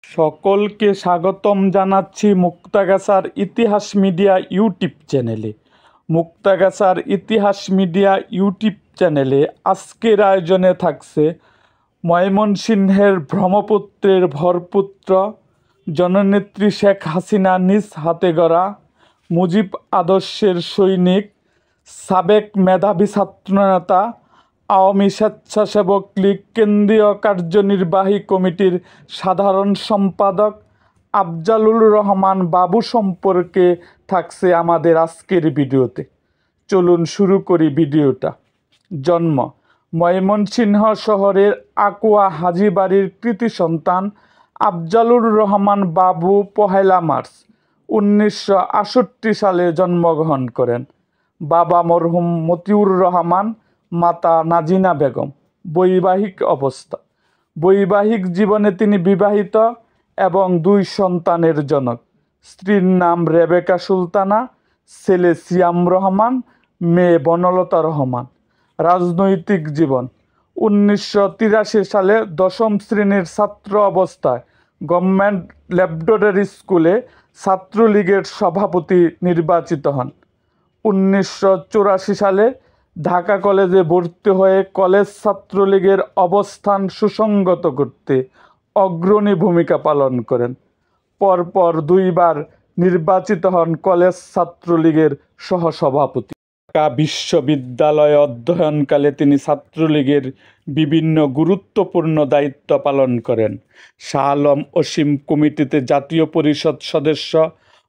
সকলকে স্বাগতম জানাচ্ছি মুক্তাগাছার ইতিহাস মিডিয়া ইউটিউব চ্যানেলে। মুক্তাগাছার ইতিহাস মিডিয়া ইউটিউব চ্যানেলে আজকের আয়োজনে থাকছে ময়মনসিংহের ব্রহ্মপুত্রের ভরপুত্র জননেত্রী শেখ হাসিনা নিজ হাতে গড়া মুজিব আদর্শের সৈনিক, সাবেক মেধাবী ছাত্রনেতা, আওয়ামী স্বেচ্ছাসেবক লীগ কেন্দ্রীয় কার্যনির্বাহী কমিটির সাধারণ সম্পাদক আফজালুর রহমান বাবু সম্পর্কে থাকছে আমাদের আজকের ভিডিওতে। চলুন শুরু করি ভিডিওটা। জন্ম ময়মনসিংহ শহরের আকুয়া হাজীবাড়ির কৃতি সন্তান আফজালুর রহমান বাবু 1 মার্চ 1968 সালে জন্মগ্রহণ করেন। বাবা মরহুম মতিউর রহমান, মাতা নাজিনা বেগম। বৈবাহিক অবস্থা। বৈবাহিক জীবনে তিনি বিবাহিত এবং 2 সন্তানের জনক। স্ত্রীর নাম রেবেকা সুলতানা, ছেলে সিয়াম রহমান, মেয়ে বনলতা রহমান। রাজনৈতিক জীবন 1983 সালে 10ম শ্রেণীর ছাত্র অবস্থায় গভর্নমেন্ট ল্যাবরেটরি স্কুলে ছাত্রলীগের সভাপতি নির্বাচিত হন। 1984 সালে ঢাকা কলেজে ভর্তি হয়ে কলেজ ছাত্রলীগের অবস্থান সুসংগত করতে অগ্রণী ভূমিকা পালন করেন। পরপর 2 বার নির্বাচিত হন কলেজ ছাত্রলীগের সহসভাপতি। ঢাকা বিশ্ববিদ্যালয়ে অধ্যয়নকালে তিনি ছাত্রলীগের বিভিন্ন গুরুত্বপূর্ণ দায়িত্ব পালন করেন। শাহ আলম অসীম কমিটিতে জাতীয় পরিষদ সদস্য,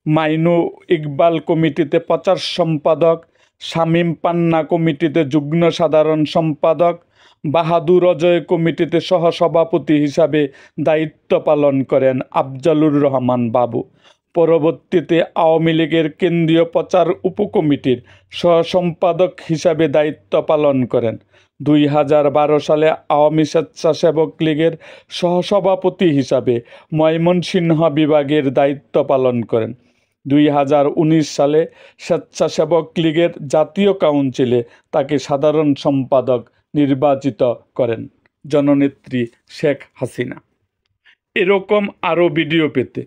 মাইনু ইকবাল কমিটিতে প্রচার সম্পাদক, শামীম পান্না কমিটিতে যুগ্ম সাধারণ সম্পাদক, বাহাদুর অজয় কমিটিতে সহসভাপতি হিসাবে দায়িত্ব পালন করেন আফজালুর রহমান বাবু। পরবর্তীতে আওয়ামী লীগের কেন্দ্রীয় প্রচার উপকমিটির সহসম্পাদক হিসাবে দায়িত্ব পালন করেন। 2012 সালে আওয়ামী স্বেচ্ছাসেবক লীগের সহসভাপতি হিসাবে ময়মনসিংহ বিভাগের দায়িত্ব পালন করেন। 2019 সালে স্বেচ্ছাসেবক লীগের জাতীয় কাউন্সিলে তাকে সাধারণ সম্পাদক নির্বাচিত করেন জননেত্রী শেখ হাসিনা। এরকম আরও ভিডিও পেতে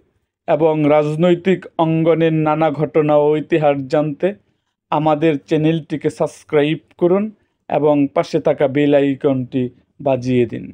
এবং রাজনৈতিক অঙ্গনের নানা ঘটনা ও ইতিহাস জানতে আমাদের চ্যানেলটিকে সাবস্ক্রাইব করুন এবং পাশে থাকা বেল আইকনটি বাজিয়ে দিন।